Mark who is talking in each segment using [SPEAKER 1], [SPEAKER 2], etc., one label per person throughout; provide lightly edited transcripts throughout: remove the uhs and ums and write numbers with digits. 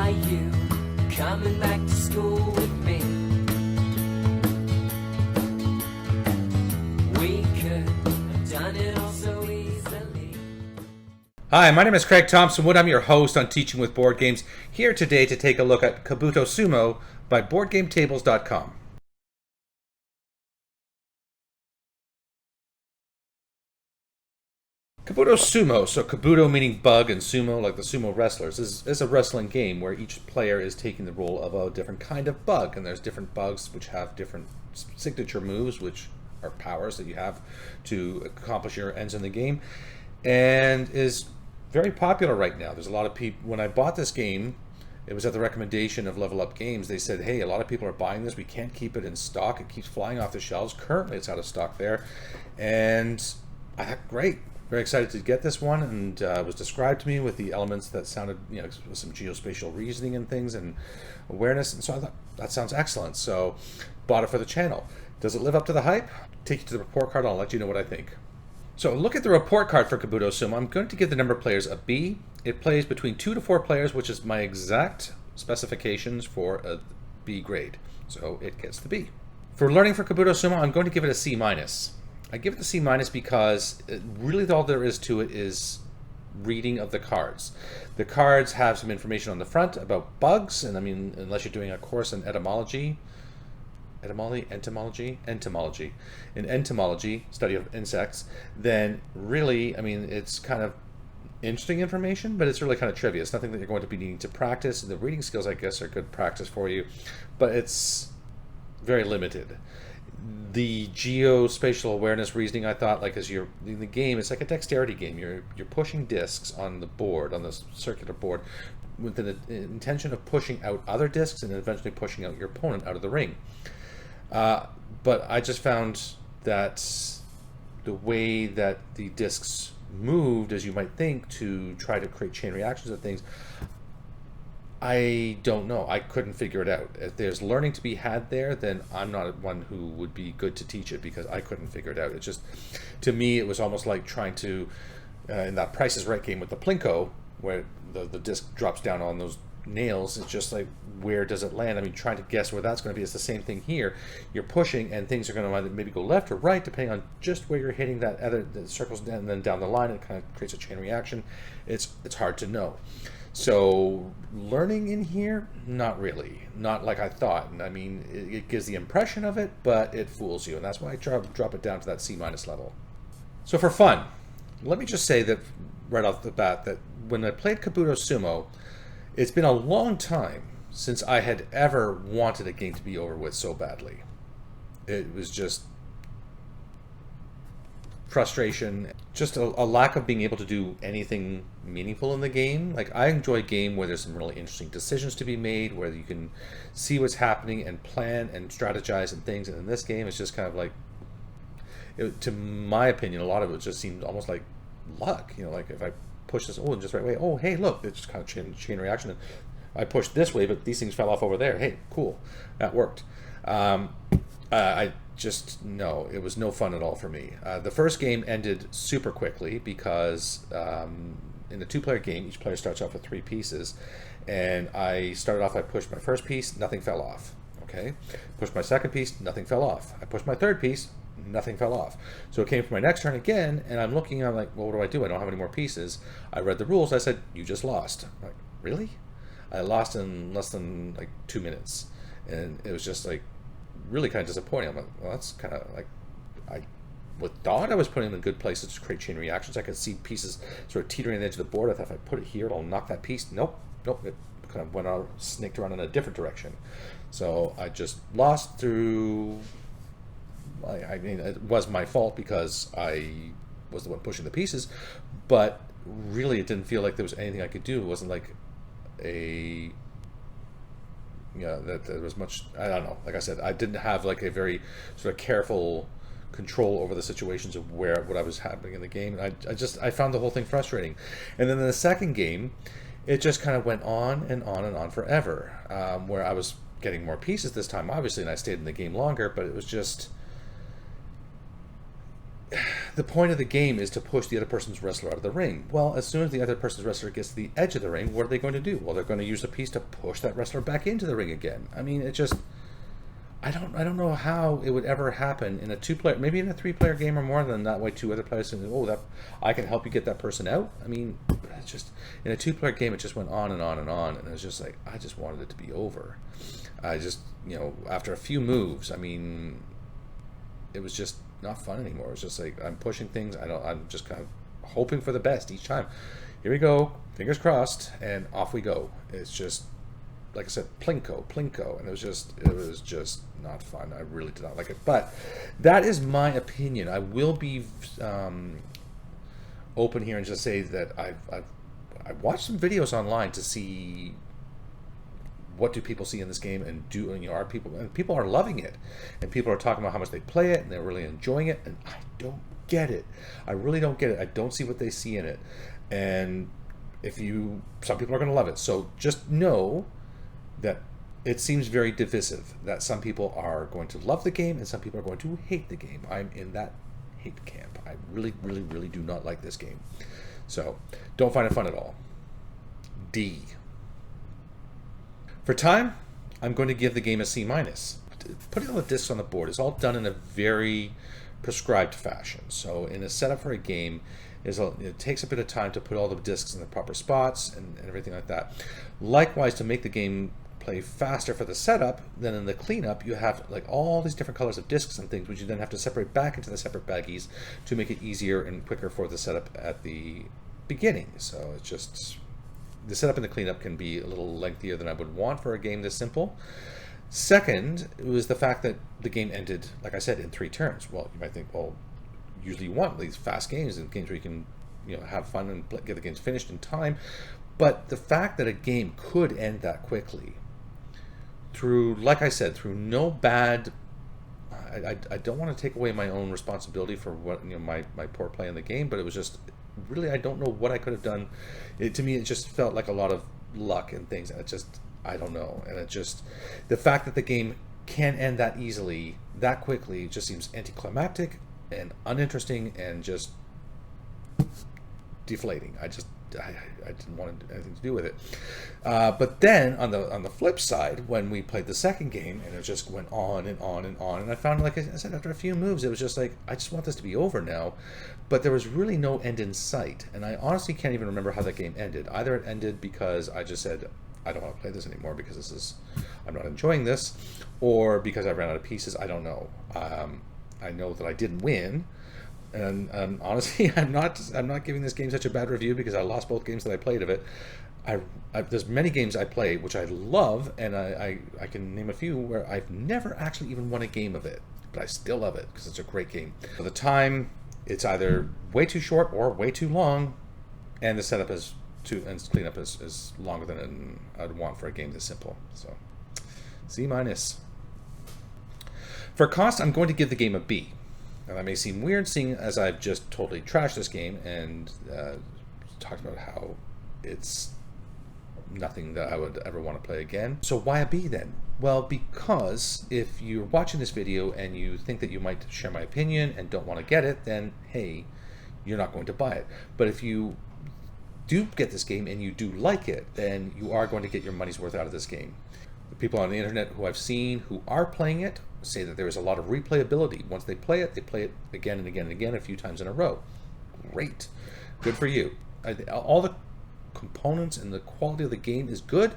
[SPEAKER 1] Are you coming back to school with me? We could have done it all so easily.
[SPEAKER 2] Hi, my name is Craig Thompson Wood. I'm your host on Teaching with Board Games, here today to take a look at Kabuto Sumo by BoardGameTables.com. Kabuto Sumo, so Kabuto meaning bug and sumo like the sumo wrestlers, is a wrestling game where each player is taking the role of a different kind of bug, and there's different bugs which have different signature moves, which are powers that you have to accomplish your ends in the game, and is very popular right now. There's a lot of people. When I bought this game, it was at the recommendation of Level Up Games. They said, hey, a lot of people are buying this. We can't keep it in stock. It keeps flying off the shelves. Currently, it's out of stock there. And I thought, great. Very excited to get this one. And it was described to me with the elements that sounded, with some geospatial reasoning and things and awareness. And so I thought, that sounds excellent. So bought it for the channel. Does it live up to the hype? Take you to the report card. I'll let you know what I think. So look at the report card for Kabuto Sumo. I'm going to give the number of players a B. It plays between 2 to 4 players, which is my exact specifications for a B grade. So it gets the B. For learning for Kabuto Sumo, I'm going to give it a C-. I give it the C- because really all there is to it is reading of the cards. The cards have some information on the front about bugs, and I mean, unless you're doing a course in entomology, in entomology, study of insects, then really, I mean, it's kind of interesting information, but it's really kind of trivia. It's nothing that you're going to be needing to practice. The reading skills, I guess, are good practice for you, but it's very limited. The geospatial awareness reasoning, I thought, like, as you're in the game, it's like a dexterity game. You're pushing discs on the board, on the circular board, with the intention of pushing out other discs and eventually pushing out your opponent out of the ring. But I just found that the way that the discs moved, as you might think, to try to create chain reactions of things, I don't know. I couldn't figure it out. If there's learning to be had there, then I'm not one who would be good to teach it, because I couldn't figure it out. It just, to me, it was almost like trying to, in that Price is Right game with the Plinko, where the disc drops down on those nails. It's just like, where does it land? I mean, trying to guess where that's going to be. It's the same thing here. You're pushing, and things are going to either maybe go left or right, depending on just where you're hitting that other the circles, and then down the line it kind of creates a chain reaction. It's hard to know. So learning in here, not really, not like I thought. And I mean, it gives the impression of it, but it fools you, and that's why I drop it down to that C- level. So for fun, let me just say that right off the bat, that when I played Kabuto Sumo, it's been a long time since I had ever wanted a game to be over with so badly. It was just frustration, just a lack of being able to do anything meaningful in the game. Like, I enjoy a game where there's some really interesting decisions to be made, where you can see what's happening and plan and strategize and things. And in this game, it's just kind of like, to my opinion, a lot of it just seemed almost like luck. Like if I push this in just right way, oh hey, look, it's just kind of chain reaction. And I pushed this way, but these things fell off over there. Hey, cool, that worked. I just, no, it was no fun at all for me. The first game ended super quickly because in the 2-player game, each player starts off with 3 pieces, and I started off, I pushed my first piece, nothing fell off. Okay, pushed my second piece, nothing fell off. I pushed my third piece, nothing fell off. So it came for my next turn again, and I'm looking, I'm like, well, what do? I don't have any more pieces. I read the rules. I said, you just lost. I'm like, really? I lost in less than like 2 minutes, and it was just like really kind of disappointing. I'm like, well, that's kind of like, I thought I was putting them in good places to create chain reactions. I could see pieces sort of teetering on the edge of the board. I thought if I put it here, it'll knock that piece. Nope, it kind of went out, snaked around in a different direction. So I just lost through, I mean, it was my fault because I was the one pushing the pieces, but really it didn't feel like there was anything I could do. It wasn't like that there was much, I don't know, like I said, I didn't have like a very sort of careful control over the situations of what I was happening in the game. And I found the whole thing frustrating. And then in the second game, it just kind of went on and on and on forever, where I was getting more pieces this time, obviously, and I stayed in the game longer, but it was just, the point of the game is to push the other person's wrestler out of the ring. Well, as soon as the other person's wrestler gets to the edge of the ring, what are they going to do? Well, they're going to use a piece to push that wrestler back into the ring again. I mean, it just, I don't know how it would ever happen in a 2-player, maybe in a 3-player game or more than that way. 2 other players and that I can help you get that person out. I mean, it's just in a 2-player game, it just went on and on and on, and it was just like I just wanted it to be over. I just, after a few moves, I mean, it was just not fun anymore. It was just like I'm pushing things. I'm just kind of hoping for the best each time. Here we go, fingers crossed, and off we go. It's just, like I said, plinko, and it was just not fun. I really did not like it. But that is my opinion. I will be open here and just say that I've watched some videos online to see what do people see in this game, and are people are loving it, and people are talking about how much they play it and they're really enjoying it, and I don't get it. I really don't get it. I don't see what they see in it, and some people are going to love it. So just know that it seems very divisive, that some people are going to love the game and some people are going to hate the game. I'm in that hate camp. I really, really, really do not like this game. So don't find it fun at all. D. For time, I'm going to give the game a C-. Putting all the discs on the board is all done in a very prescribed fashion. So in a setup for a game, it takes a bit of time to put all the discs in the proper spots and everything like that. Likewise, to make the game play faster for the setup, then in the cleanup, you have like all these different colors of discs and things, which you then have to separate back into the separate baggies to make it easier and quicker for the setup at the beginning. So it's just, the setup and the cleanup can be a little lengthier than I would want for a game this simple. Second, it was the fact that the game ended, like I said, in 3 turns. Well, you might think, well, usually you want these fast games and games where you can, have fun and get the games finished in time. But the fact that a game could end that quickly through, like I said, through no bad, I don't want to take away my own responsibility for what, my poor play in the game, but it was just, really, I don't know what I could have done. To me, it just felt like a lot of luck and things, and I don't know. And it just, the fact that the game can end that easily, that quickly, just seems anticlimactic and uninteresting and just deflating. I didn't want anything to do with it. But then on the flip side, when we played the second game, and it just went on and on and on, and I found, like I said, after a few moves, it was just like, I just want this to be over now. But there was really no end in sight, and I honestly can't even remember how that game ended. Either it ended because I just said, I don't want to play this anymore because I'm not enjoying this, or because I ran out of pieces. I don't know. I know that I didn't win. And honestly, I'm not giving this game such a bad review because I lost both games that I played of it. There's many games I play which I love, and I can name a few where I've never actually even won a game of it, but I still love it because it's a great game. For the time, it's either way too short or way too long, and the setup and cleanup is longer than I'd want for a game this simple. So, C-. For cost, I'm going to give the game a B. Now, that may seem weird, seeing as I've just totally trashed this game and talked about how it's nothing that I would ever want to play again. So why a B then? Well, because if you're watching this video and you think that you might share my opinion and don't want to get it, then hey, you're not going to buy it. But if you do get this game and you do like it, then you are going to get your money's worth out of this game. The people on the internet who I've seen who are playing it say that there is a lot of replayability. Once they play it again and again and again, a few times in a row. Great. Good for you. All the components and the quality of the game is good.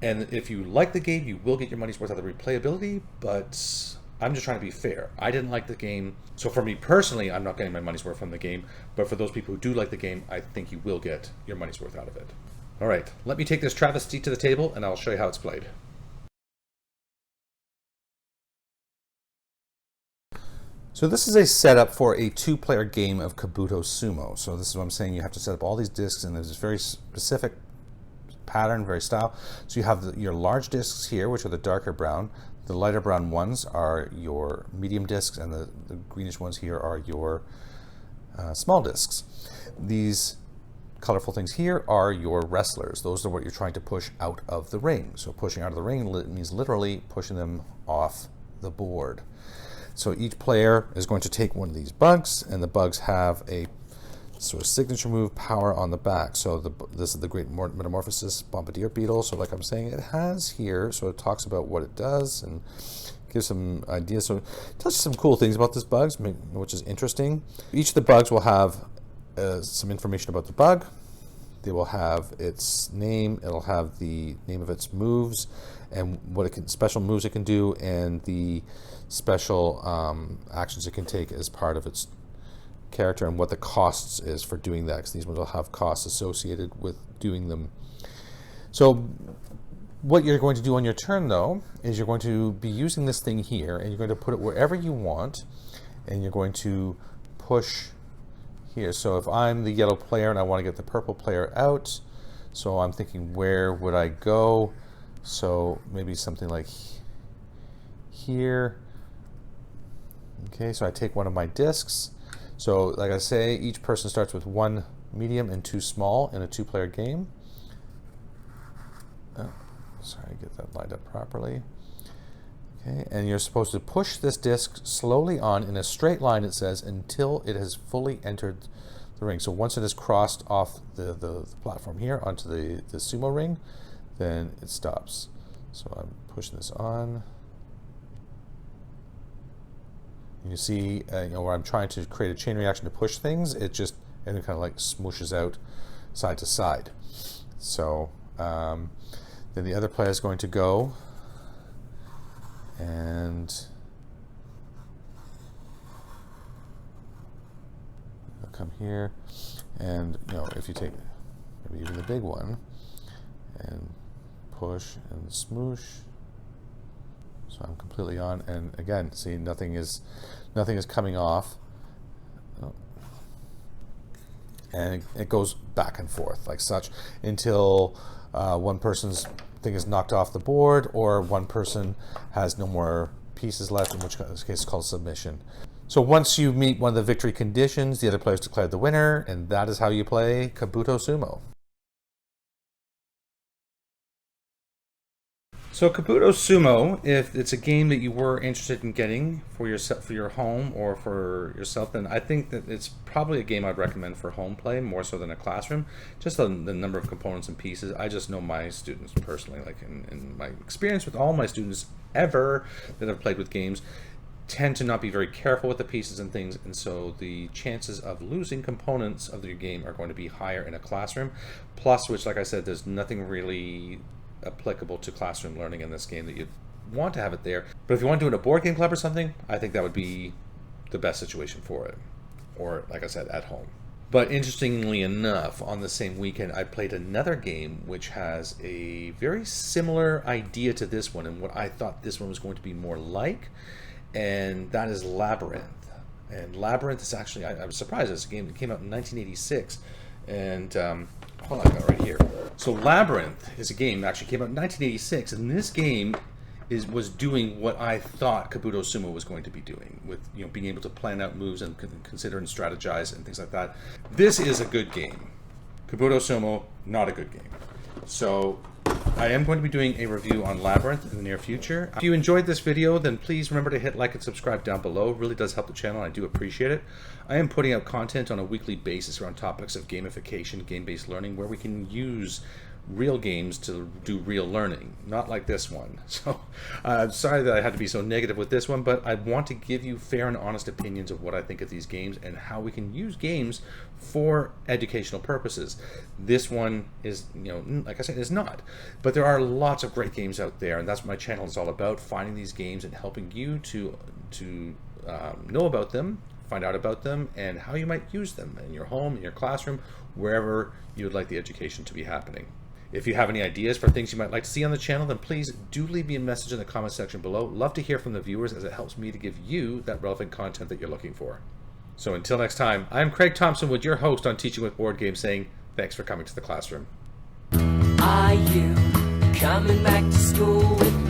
[SPEAKER 2] And if you like the game, you will get your money's worth out of the replayability, but I'm just trying to be fair. I didn't like the game, so for me personally, I'm not getting my money's worth from the game, but for those people who do like the game, I think you will get your money's worth out of it. All right, let me take this travesty to the table, and I'll show you how it's played. So this is a setup for a 2-player game of Kabuto Sumo. So this is what I'm saying. You have to set up all these discs, and there's this very specific pattern, very style. So you have your large discs here, which are the darker brown. The lighter brown ones are your medium discs, and the greenish ones here are your small discs. These colorful things here are your wrestlers. Those are what you're trying to push out of the ring. So pushing out of the ring means literally pushing them off the board. So each player is going to take one of these bugs, and the bugs have a sort of signature move power on the back. So this is the Great Metamorphosis Bombardier Beetle. So like I'm saying, it has here, so it talks about what it does and gives some ideas. So it tells you some cool things about this bug, which is interesting. Each of the bugs will have some information about the bug. They will have its name, it'll have the name of its moves and what it can, special moves it can do, and the special actions it can take as part of its character, and what the costs is for doing that, because these ones will have costs associated with doing them. So what you're going to do on your turn, though, is you're going to be using this thing here, and you're going to put it wherever you want, and you're going to push here. So if I'm the yellow player and I want to get the purple player out, so I'm thinking, where would I go? So maybe something like here. Okay, so I take one of my discs. So like I say, each person starts with one medium and two small in a two-player game. Oh, sorry, get that lined up properly. Okay, and you're supposed to push this disc slowly on in a straight line, it says, until it has fully entered the ring. So once it has crossed off the platform here onto the sumo ring, then it stops. So I'm pushing this on. You see, where I'm trying to create a chain reaction to push things, it kind of like smooshes out side to side. So then the other player is going to go and I'll come here, and if you take maybe even the big one and push and smoosh, so I'm completely on, and again, see, nothing is coming off, and it goes back and forth like such until one person's thing is knocked off the board, or one person has no more pieces left, in which case it's called submission. So once you meet one of the victory conditions, the other player is declared the winner, and that is how you play Kabuto Sumo. So Kabuto Sumo, if it's a game that you were interested in getting for yourself, for your home or for yourself, then I think that it's probably a game I'd recommend for home play more so than a classroom. Just the number of components and pieces. I just know my students personally, like in my experience with all my students ever that have played with games, tend to not be very careful with the pieces and things, and so the chances of losing components of your game are going to be higher in a classroom. Plus, which, like I said, there's nothing really applicable to classroom learning in this game that you'd want to have it there. But if you want to do it in a board game club or something, I think that would be the best situation for it. Or, like I said, at home. But interestingly enough, on the same weekend, I played another game which has a very similar idea to this one, and what I thought this one was going to be more like, and that is Labyrinth. And Labyrinth is actually, I was surprised, it's a game that came out in 1986, and hold on, I got it right here. So Labyrinth is a game that actually came out in 1986, and this game was doing what I thought Kabuto Sumo was going to be doing, with being able to plan out moves and consider and strategize and things like that. This is a good game. Kabuto Sumo, not a good game. So I am going to be doing a review on Labyrinth in the near future. If you enjoyed this video, then please remember to hit like and subscribe down below. It really does help the channel, and I do appreciate it. I am putting out content on a weekly basis around topics of gamification, game-based learning, where we can use real games to do real learning, not like this one. So sorry that I had to be so negative with this one, but I want to give you fair and honest opinions of what I think of these games and how we can use games for educational purposes. This one is, like I said, is not. But there are lots of great games out there, and that's what my channel is all about, finding these games and helping you to know about them, find out about them, and how you might use them in your home, in your classroom, wherever you would like the education to be happening. If you have any ideas for things you might like to see on the channel, then please do leave me a message in the comment section below. Love to hear from the viewers, as it helps me to give you that relevant content that you're looking for. So until next time, I'm Craig Thompson, with your host on Teaching with Board Games, saying thanks for coming to the classroom.
[SPEAKER 1] Are you coming back to school with